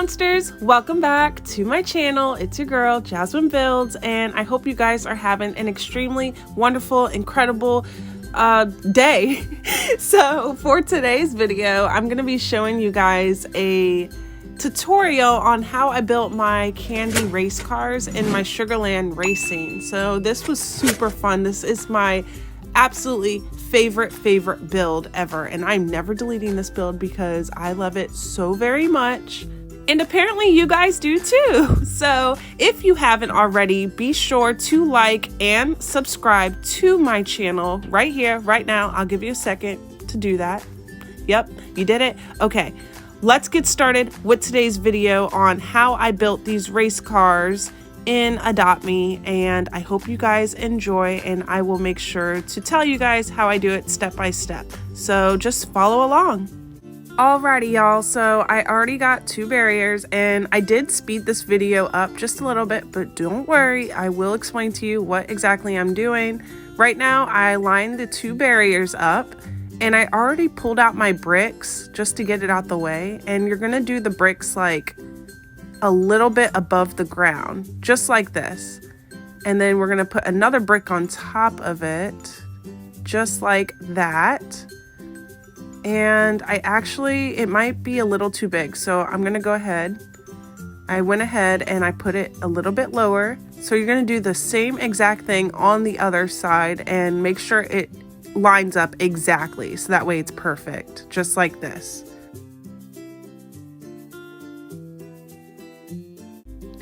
monsters, welcome back to my channel. It's your girl JasmineBuildz, and I hope you guys are having an extremely wonderful, incredible day. So for today's video, I'm going to be showing you guys a tutorial on how I built my candy race cars in my Sugarland racing. So this was super fun. This is my absolutely favorite build ever, and I'm never deleting this build because I love it so very much, and apparently you guys do too. So if you haven't already, be sure to like and subscribe to my channel right here, right now. I'll give you a second to do that. Yep, you did it. Okay, let's get started with today's video on how I built these race cars in Adoptme, and I hope you guys enjoy, and I will make sure to tell you guys how I do it step by step. So just follow along. Alrighty y'all, so I already got 2 barriers, and I did speed this video up just a little bit, but don't worry, I will explain to you what exactly I'm doing. Right now I lined the 2 barriers up, and I already pulled out my bricks just to get it out the way, and you're gonna do the bricks like a little bit above the ground, just like this. And then we're gonna put another brick on top of it, just like that. And it might be a little too big, so I'm gonna go ahead. I went ahead and I put it a little bit lower. So you're gonna do the same exact thing on the other side and make sure it lines up exactly, so that way it's perfect, just like this.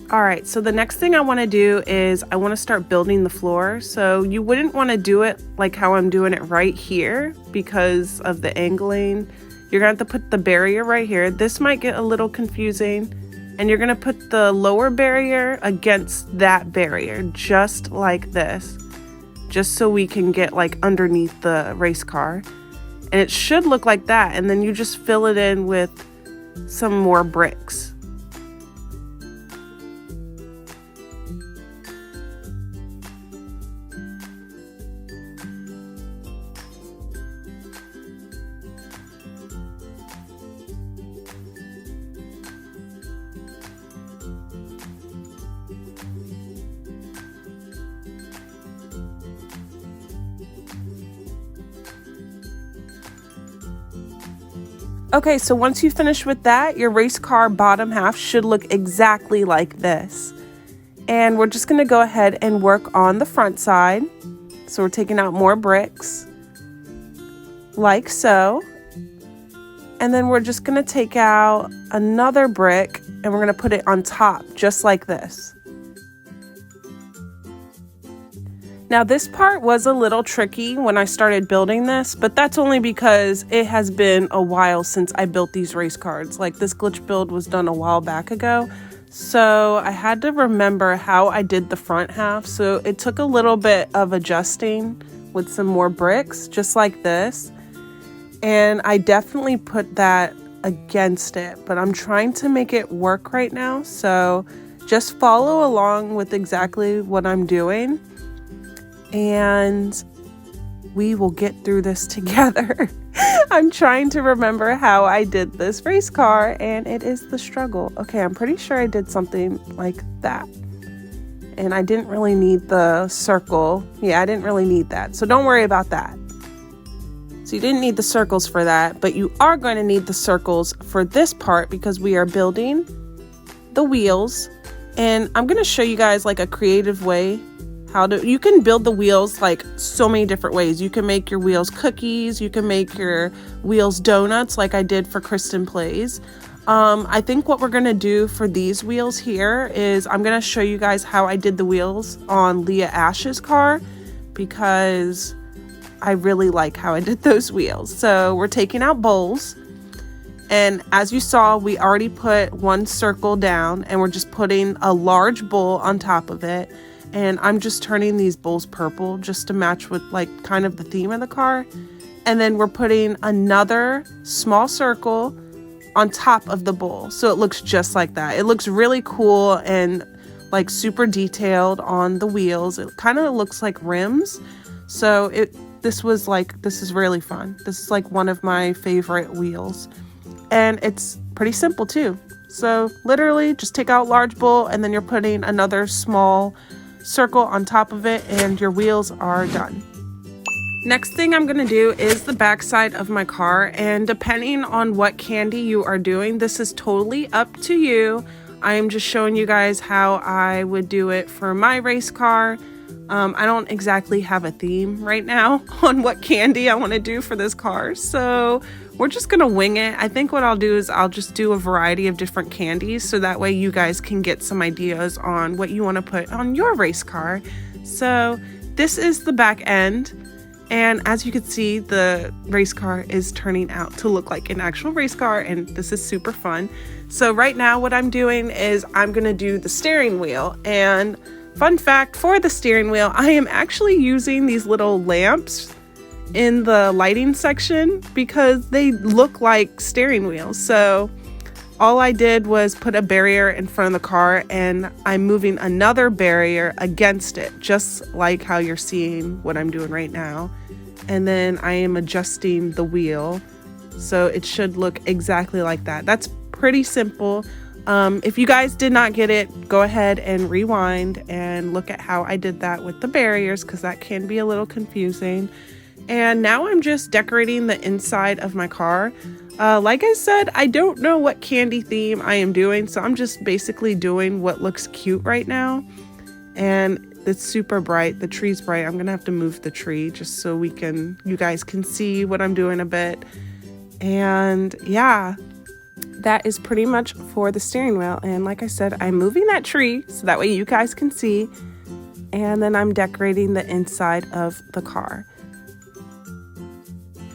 All right, so the next thing I want to do is I want to start building the floor. So you wouldn't want to do it like how I'm doing it right here because of the angling. You're going to have to put the barrier right here. This might get a little confusing, and you're going to put the lower barrier against that barrier, just like this, just so we can get like underneath the race car. And it should look like that, and then you just fill it in with some more bricks. Okay, so once you finish with that, your race car bottom half should look exactly like this. And we're just gonna go ahead and work on the front side. So we're taking out more bricks, like so. And then we're just gonna take out another brick and we're gonna put it on top, just like this. Now this part was a little tricky when I started building this, but that's only because it has been a while since I built these race cars. Like, this glitch build was done a while back ago, so I had to remember how I did the front half. So it took a little bit of adjusting with some more bricks, just like this. And I definitely put that against it, but I'm trying to make it work right now. So just follow along with exactly what I'm doing, and we will get through this together. I'm trying to remember how I did this race car, and it is the struggle. Okay, I'm pretty sure I did something like that. And I didn't really need the circle. Yeah, I didn't really need that. So don't worry about that. So you didn't need the circles for that, but you are going to need the circles for this part because we are building the wheels. And I'm going to show you guys like a creative way you can build the wheels like so many different ways. You can make your wheels cookies, you can make your wheels donuts like I did for Kristen Plays. I think what we're gonna do for these wheels here is I'm gonna show you guys how I did the wheels on Leah Ash's car, because I really like how I did those wheels. So we're taking out bowls, and as you saw, we already put one circle down, and we're just putting a large bowl on top of it. And I'm just turning these bowls purple just to match with like kind of the theme of the car. And then we're putting another small circle on top of the bowl, so it looks just like that. It looks really cool and like super detailed on the wheels. It kind of looks like rims. So this is really fun. This is like one of my favorite wheels. And it's pretty simple too. So literally just take out large bowl and then you're putting another small circle on top of it and your wheels are done. Next thing I'm going to do is the backside of my car, and depending on what candy you are doing, this is totally up to you. I am just showing you guys how I would do it for my race car. I don't exactly have a theme right now on what candy I want to do for this car, so we're just going to wing it. I think what I'll do is I'll just do a variety of different candies so that way you guys can get some ideas on what you want to put on your race car. So this is the back end. And as you can see, the race car is turning out to look like an actual race car, and this is super fun. So right now what I'm doing is I'm gonna do the steering wheel. And fun fact for the steering wheel, I am actually using these little lamps in the lighting section because they look like steering wheels. So all I did was put a barrier in front of the car and I'm moving another barrier against it, just like how you're seeing what I'm doing right now. And then I am adjusting the wheel so it should look exactly like that. That's pretty simple. If you guys did not get it, go ahead and rewind and look at how I did that with the barriers, because that can be a little confusing. And now I'm just decorating the inside of my car. Like I said, I don't know what candy theme I am doing, so I'm just basically doing what looks cute right now. And it's super bright. The tree's bright. I'm gonna have to move the tree just so you guys can see what I'm doing a bit. And yeah, that is pretty much for the steering wheel. And like I said, I'm moving that tree so that way you guys can see. And then I'm decorating the inside of the car.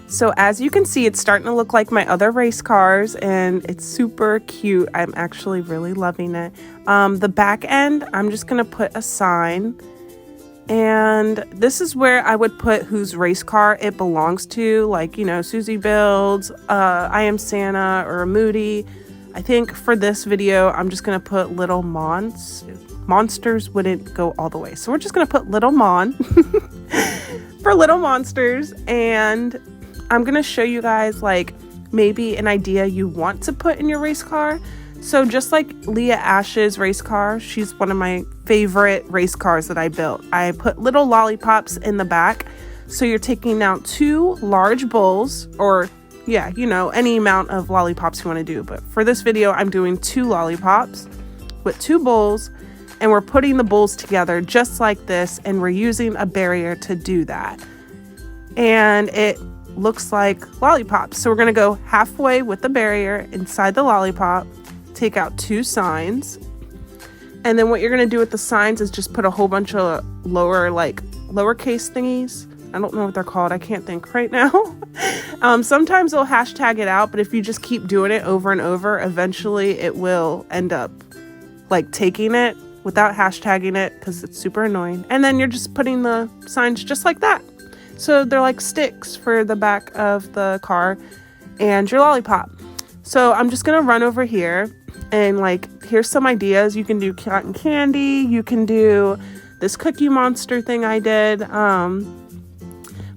So as you can see, it's starting to look like my other race cars and it's super cute. I'm actually really loving it. The back end, I'm just gonna put a sign, and this is where I would put whose race car it belongs to, like, you know, suzybuildz, I Am Santa, or Moody. I think for this video, I'm just gonna put Little Monsters wouldn't go all the way. So we're just gonna put Little Mon for Little Monsters, and I'm gonna show you guys like maybe an idea you want to put in your race car. So just like Leah Ash's race car, she's one of my favorite race cars that I built. I put little lollipops in the back. So you're taking out 2 large bowls, or yeah, you know, any amount of lollipops you want to do. But for this video, I'm doing 2 lollipops with 2 bowls, and we're putting the bowls together just like this, and we're using a barrier to do that. And it looks like lollipops. So we're gonna go halfway with the barrier inside the lollipop, take out 2 signs, and then what you're gonna do with the signs is just put a whole bunch of lowercase thingies. I don't know what they're called. I can't think right now. Sometimes they'll hashtag it out, but if you just keep doing it over and over, eventually it will end up like taking it without hashtagging it, because it's super annoying. And then you're just putting the signs just like that. So they're like sticks for the back of the car and your lollipop. So I'm just gonna run over here and like, here's some ideas. You can do cotton candy. You can do this Cookie Monster thing I did.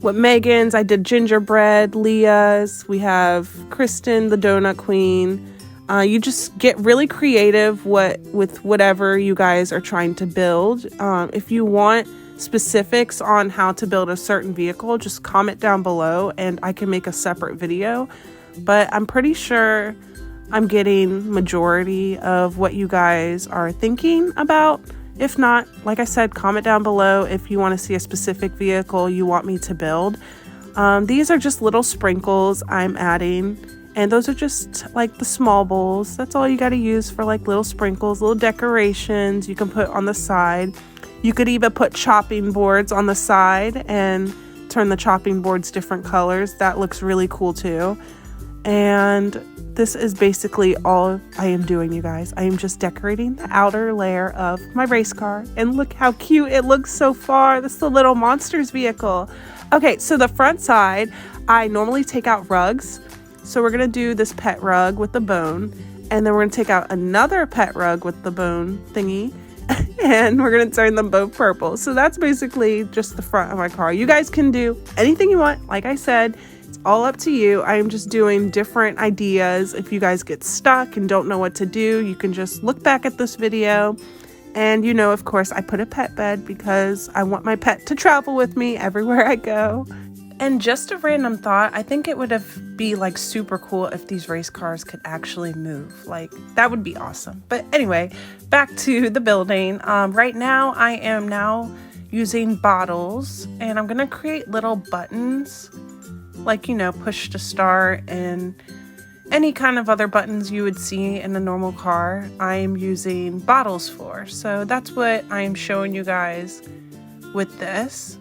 With Megan's, I did gingerbread. Leah's, we have Kristen, the Donut Queen. You just get really creative with whatever you guys are trying to build. If you want specifics on how to build a certain vehicle, just comment down below and I can make a separate video. But I'm pretty sure I'm getting majority of what you guys are thinking about. If not, like I said, comment down below if you want to see a specific vehicle you want me to build. These are just little sprinkles I'm adding, and those are just like the small bowls. That's all you got to use for like little sprinkles, little decorations you can put on the side. You could even put chopping boards on the side and turn the chopping boards different colors. That looks really cool too. And this is basically all I am doing, you guys. I am just decorating the outer layer of my race car. And look how cute it looks so far. This is the Little Monsters vehicle. Okay, so the front side, I normally take out rugs. So we're gonna do this pet rug with the bone. And then we're gonna take out another pet rug with the bone thingy. And we're gonna turn them both purple. So that's basically just the front of my car. You guys can do anything you want. Like I said, It's all up to you. I am just doing different ideas. If you guys get stuck and don't know what to do, you can just look back at this video. And you know, of course, I put a pet bed because I want my pet to travel with me everywhere I go. And just a random thought, I think it would be like super cool if these race cars could actually move. Like, that would be awesome. But anyway, back to the building. Right now, I am using bottles, and I'm gonna create little buttons, like, you know, push to start and any kind of other buttons you would see in a normal car. I am using bottles for. So that's what I am showing you guys with this.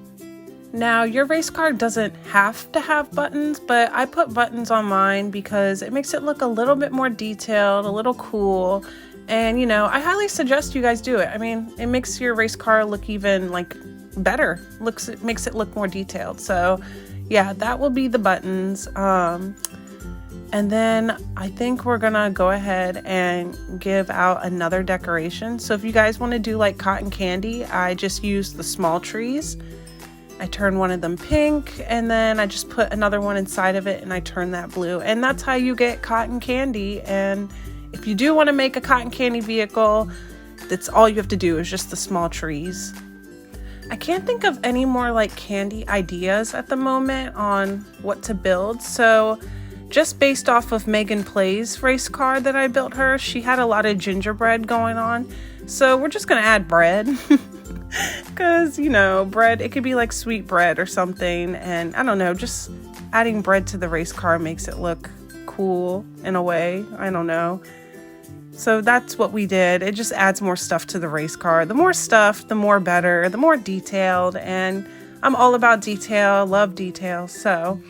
Now, your race car doesn't have to have buttons, but I put buttons on mine because it makes it look a little bit more detailed, a little cool. And, you know, I highly suggest you guys do it. I mean, it makes your race car look even like better. It makes it look more detailed. So yeah, that will be the buttons. And then I think we're gonna go ahead and give out another decoration. So if you guys want to do like cotton candy, I just use the small trees. I turn one of them pink, and then I just put another one inside of it and I turn that blue. And that's how you get cotton candy. And if you do want to make a cotton candy vehicle, that's all you have to do is just the small trees. I can't think of any more like candy ideas at the moment on what to build. So just based off of Megan Play's race car that I built her, she had a lot of gingerbread going on. So we're just gonna add bread. Because, you know, bread, it could be like sweet bread or something. And I don't know, just adding bread to the race car makes it look cool in a way. I don't know. So that's what we did. It just adds more stuff to the race car. The more stuff, the more better, the more detailed. And I'm all about detail, love detail. So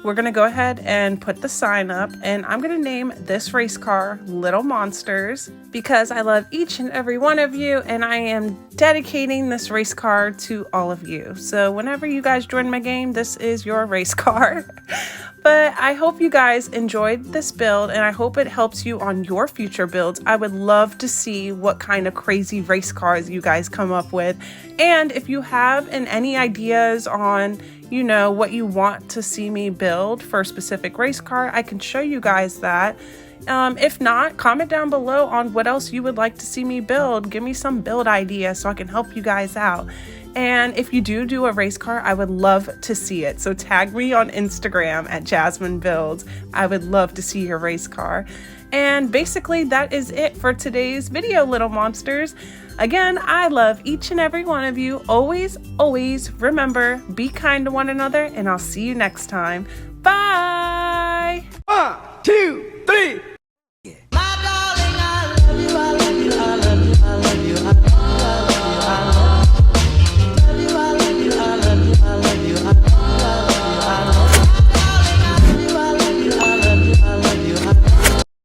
we're going to go ahead and put the sign up, and I'm going to name this race car Little Monsters because I love each and every one of you, and I am dedicating this race car to all of you. So whenever you guys join my game, this is your race car. But I hope you guys enjoyed this build, and I hope it helps you on your future builds. I would love to see what kind of crazy race cars you guys come up with. And if you have any ideas on, you know, what you want to see me build for a specific race car, I can show you guys that. If not, comment down below on what else you would like to see me build. Give me some build ideas so I can help you guys out. And if you do a race car, I would love to see it. So tag me on Instagram at JasmineBuildz. I would love to see your race car. And basically that is it for today's video, little monsters. Again, I love each and every one of you. Always, always remember, be kind to one another, and I'll see you next time. Bye! 1, 2,